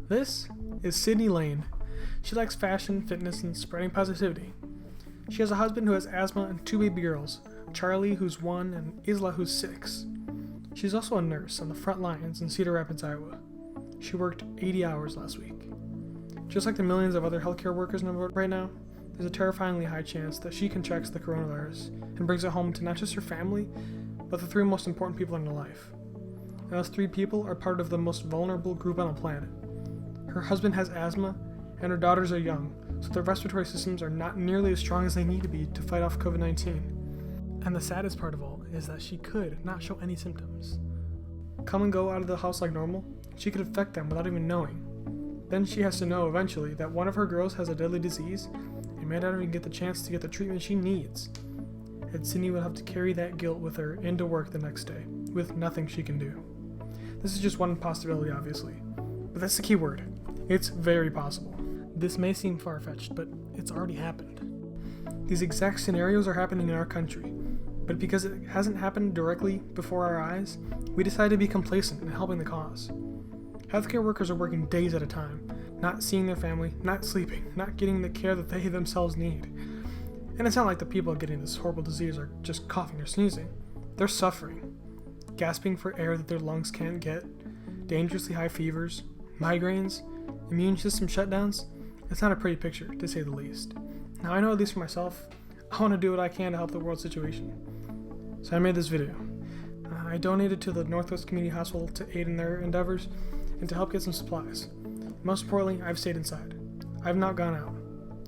This is Sydney Lane. She likes fashion, fitness, and spreading positivity. She has a husband who has asthma and 2 baby girls, Charlie, who's 1, and Isla, who's 6. She's also a nurse on the front lines in Cedar Rapids, Iowa. She worked 80 hours last week. Just like the millions of other healthcare workers in the world right now, there's a terrifyingly high chance that she contracts the coronavirus and brings it home to not just her family, but the 3 most important people in her life. And those 3 people are part of the most vulnerable group on the planet. Her husband has asthma, and her daughters are young, so their respiratory systems are not nearly as strong as they need to be to fight off COVID-19. And the saddest part of all is that she could not show any symptoms. Come and go out of the house like normal, she could infect them without even knowing. Then she has to know eventually that one of her girls has a deadly disease and may not even get the chance to get the treatment she needs. And Sydney would have to carry that guilt with her into work the next day, with nothing she can do. This is just one possibility, obviously, but that's the key word. It's very possible. This may seem far-fetched, but it's already happened. These exact scenarios are happening in our country, but because it hasn't happened directly before our eyes, we decided to be complacent in helping the cause. Healthcare workers are working days at a time, not seeing their family, not sleeping, not getting the care that they themselves need. And it's not like the people getting this horrible disease are just coughing or sneezing. They're suffering, gasping for air that their lungs can't get, dangerously high fevers, migraines, immune system shutdowns. It's not a pretty picture, to say the least. Now, I know, at least for myself, I want to do what I can to help the world situation. So I made this video. I donated to the Northwest Community Hospital to aid in their endeavors and to help get some supplies. Most importantly, I've stayed inside. I've not gone out.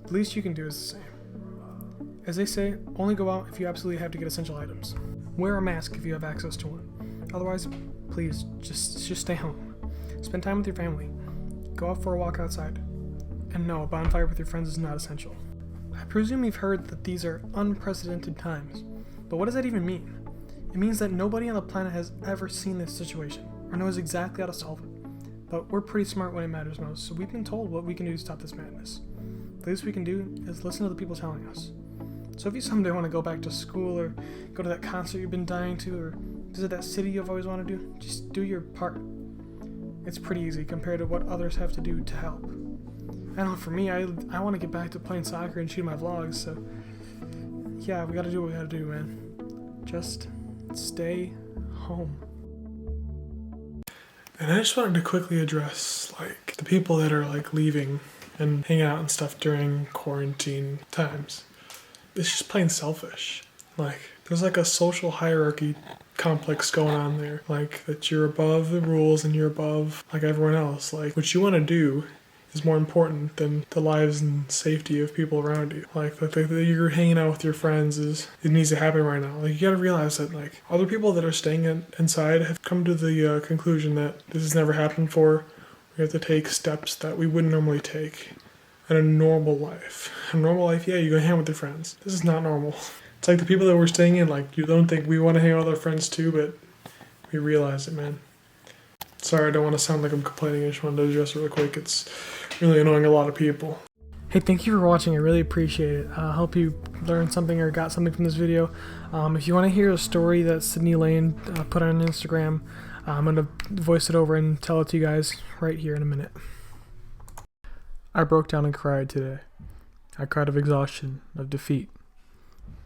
The least you can do is the same. As they say, only go out if you absolutely have to get essential items. Wear a mask if you have access to one. Otherwise, please, just stay home. Spend time with your family. Go out for a walk outside. And no, a bonfire with your friends is not essential. I presume you've heard that these are unprecedented times, but what does that even mean? It means that nobody on the planet has ever seen this situation, or knows exactly how to solve it. But we're pretty smart when it matters most, so we've been told what we can do to stop this madness. The least we can do is listen to the people telling us. So if you someday want to go back to school, or go to that concert you've been dying to, or visit that city you've always wanted to do, just do your part. It's pretty easy compared to what others have to do to help. I know for me, I want to get back to playing soccer and shooting my vlogs, so yeah, we gotta do what we gotta do, man. Just stay home. And I just wanted to quickly address, the people that are, leaving and hanging out and stuff during quarantine times. It's just plain selfish. There's a social hierarchy complex going on there. That you're above the rules and you're above, everyone else. What you want to do is more important than the lives and safety of people around you. That you're hanging out with your friends it needs to happen right now. You gotta realize that, other people that are staying inside have come to the conclusion that this has never happened before. We have to take steps that we wouldn't normally take in a normal life. A normal life, yeah, you go hang out with your friends. This is not normal. It's the people that we're staying in, you don't think we want to hang out with our friends too, but we realize it, man. Sorry, I don't want to sound like I'm complaining. I just wanted to address it real quick. It's really annoying a lot of people. Hey, thank you for watching. I really appreciate it. I hope you learned something or got something from this video. If you want to hear a story that Sydney Lane put on Instagram, I'm going to voice it over and tell it to you guys right here in a minute. I broke down and cried today. I cried of exhaustion, of defeat.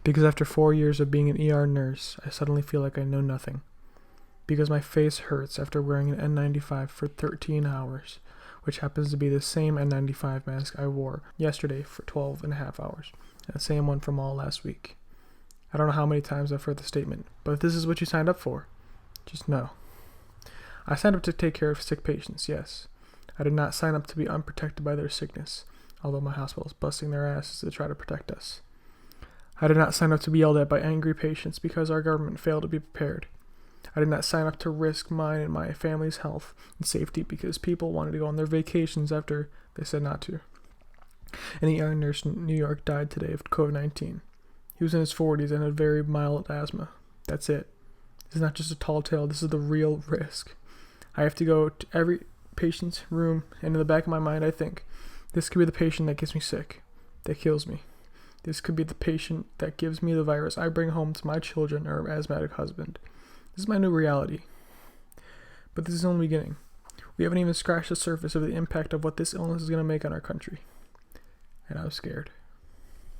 Because after 4 years of being an ER nurse, I suddenly feel like I know nothing. Because my face hurts after wearing an N95 for 13 hours, which happens to be the same N95 mask I wore yesterday for 12 and a half hours, and the same one from all last week. I don't know how many times I've heard the statement, but if this is what you signed up for, just know. I signed up to take care of sick patients, yes. I did not sign up to be unprotected by their sickness, although my hospital is busting their asses to try to protect us. I did not sign up to be yelled at by angry patients because our government failed to be prepared. I did not sign up to risk mine and my family's health and safety because people wanted to go on their vacations after they said not to. An ER nurse in New York died today of COVID-19. He was in his 40s and had very mild asthma. That's it. This is not just a tall tale, this is the real risk. I have to go to every patient's room, and in the back of my mind I think, this could be the patient that gets me sick, that kills me. This could be the patient that gives me the virus I bring home to my children or asthmatic husband. This is my new reality. But this is only the beginning. We haven't even scratched the surface of the impact of what this illness is going to make on our country. And I was scared.